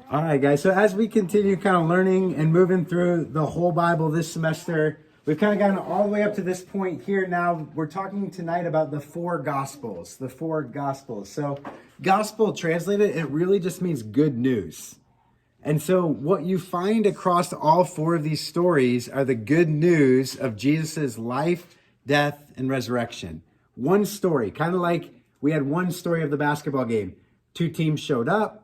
All right, guys. So as we continue kind of learning and moving through the whole Bible this semester, we've kind of gotten all the way up to this point here. Now we're talking tonight about the four Gospels, the four Gospels. So gospel translated, it really just means good news. And so what you find across all four of these stories are the good news of Jesus's life, death, and resurrection. One story, kind of like we had one story of the basketball game. Two teams showed up.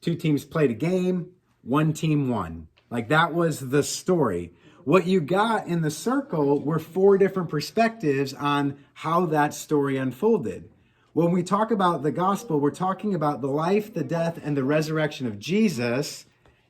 Two teams played a game, one team won. Like that was the story. What you got in the circle were four different perspectives on how that story unfolded. When we talk about the gospel, we're talking about the life, the death, and the resurrection of Jesus.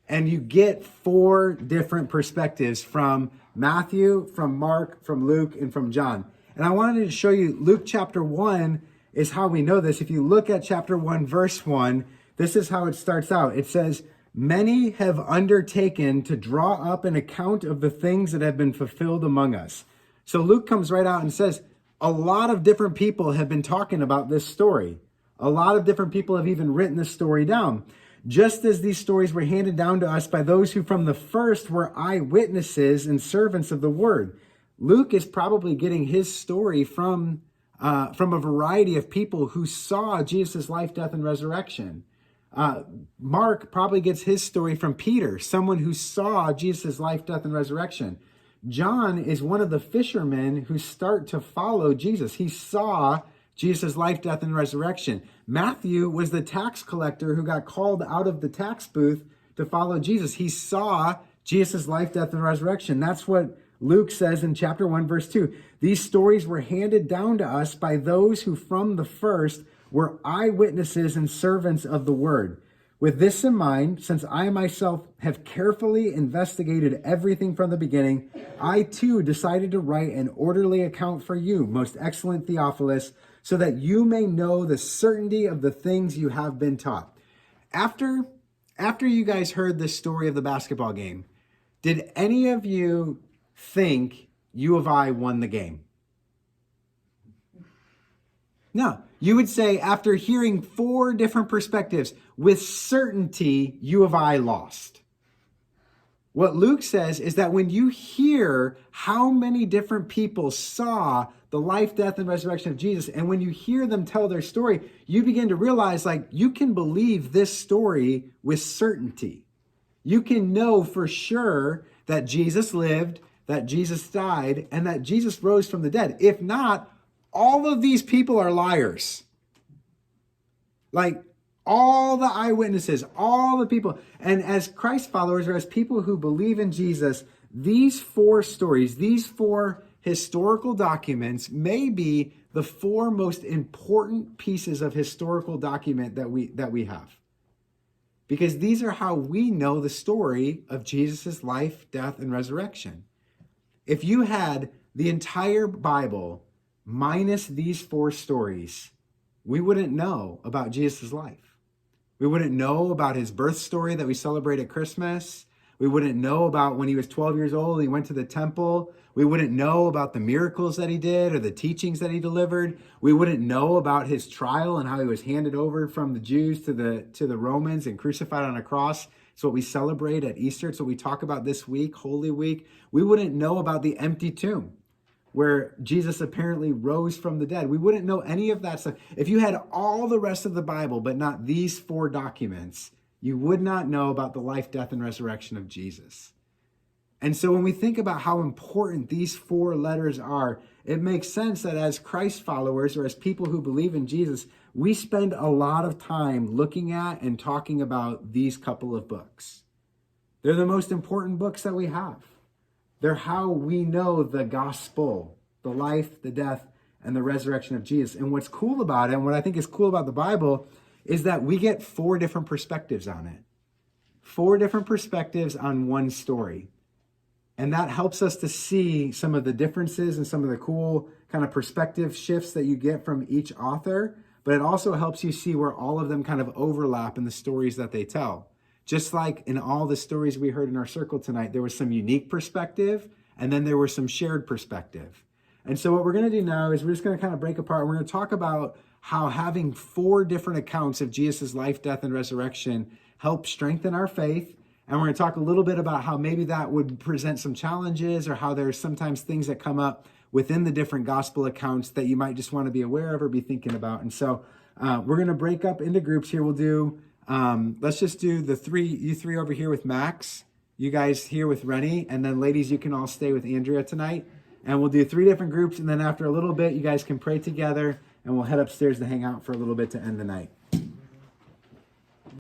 And you get four different perspectives from Matthew, from Mark, from Luke, and from John. And I wanted to show you Luke chapter 1 is how we know this. If you look at chapter 1, verse 1, this is how it starts out. It says, "Many have undertaken to draw up an account of the things that have been fulfilled among us." So Luke comes right out and says, a lot of different people have been talking about this story. A lot of different people have even written this story down. Just as these stories were handed down to us by those who from the first were eyewitnesses and servants of the word. Luke is probably getting his story from a variety of people who saw Jesus' life, death, and resurrection. Mark probably gets his story from Peter, someone who saw Jesus' life, death, and resurrection. John is one of the fishermen who start to follow Jesus. He saw Jesus' life, death, and resurrection. Matthew was the tax collector who got called out of the tax booth to follow Jesus. He saw Jesus' life, death, and resurrection. That's what Luke says in chapter 1, verse 2. These stories were handed down to us by those who from the first were eyewitnesses and servants of the word. With this in mind, since I myself have carefully investigated everything from the beginning, I too decided to write an orderly account for you, most excellent Theophilus, so that you may know the certainty of the things you have been taught. After you guys heard this story of the basketball game, did any of you think U of I won the game? No, you would say after hearing four different perspectives, with certainty, U of I lost. What Luke says is that when you hear how many different people saw the life, death, and resurrection of Jesus, and when you hear them tell their story, you begin to realize like you can believe this story with certainty. You can know for sure that Jesus lived, that Jesus died, and that Jesus rose from the dead. If not, all of these people are liars. Like all the eyewitnesses, all the people. And as Christ followers or as people who believe in Jesus, these four stories, these four historical documents may be the four most important pieces of historical document that we have. Because these are how we know the story of Jesus' life, death, and resurrection. If you had the entire Bible minus these four stories, we wouldn't know about Jesus' life. We wouldn't know about his birth story that we celebrate at Christmas. We wouldn't know about when he was 12 years old, he went to the temple. We wouldn't know about the miracles that he did or the teachings that he delivered. We wouldn't know about his trial and how he was handed over from the Jews to the Romans and crucified on a cross. It's what we celebrate at Easter. It's what we talk about this week, Holy Week. We wouldn't know about the empty tomb where Jesus apparently rose from the dead. We wouldn't know any of that stuff. If you had all the rest of the Bible, but not these four documents, you would not know about the life, death, and resurrection of Jesus. And so when we think about how important these four letters are, it makes sense that as Christ followers or as people who believe in Jesus, we spend a lot of time looking at and talking about these couple of books. They're the most important books that we have. They're how we know the gospel, the life, the death, and the resurrection of Jesus. And what's cool about it, and what I think is cool about the Bible, is that we get four different perspectives on it. Four different perspectives on one story. And that helps us to see some of the differences and some of the cool kind of perspective shifts that you get from each author. But it also helps you see where all of them kind of overlap in the stories that they tell. Just like in all the stories we heard in our circle tonight, there was some unique perspective, and then there was some shared perspective. And so what we're going to do now is we're just going to kind of break apart. We're going to talk about how having four different accounts of Jesus' life, death, and resurrection help strengthen our faith. And we're going to talk a little bit about how maybe that would present some challenges, or how there's sometimes things that come up within the different gospel accounts that you might just want to be aware of or be thinking about. And so we're going to break up into groups here. We'll do, let's just do you three over here with Max, you guys here with Rennie, and then ladies, you can all stay with Andrea tonight. And we'll do 3 different groups. And then after a little bit, you guys can pray together, and we'll head upstairs to hang out for a little bit to end the night.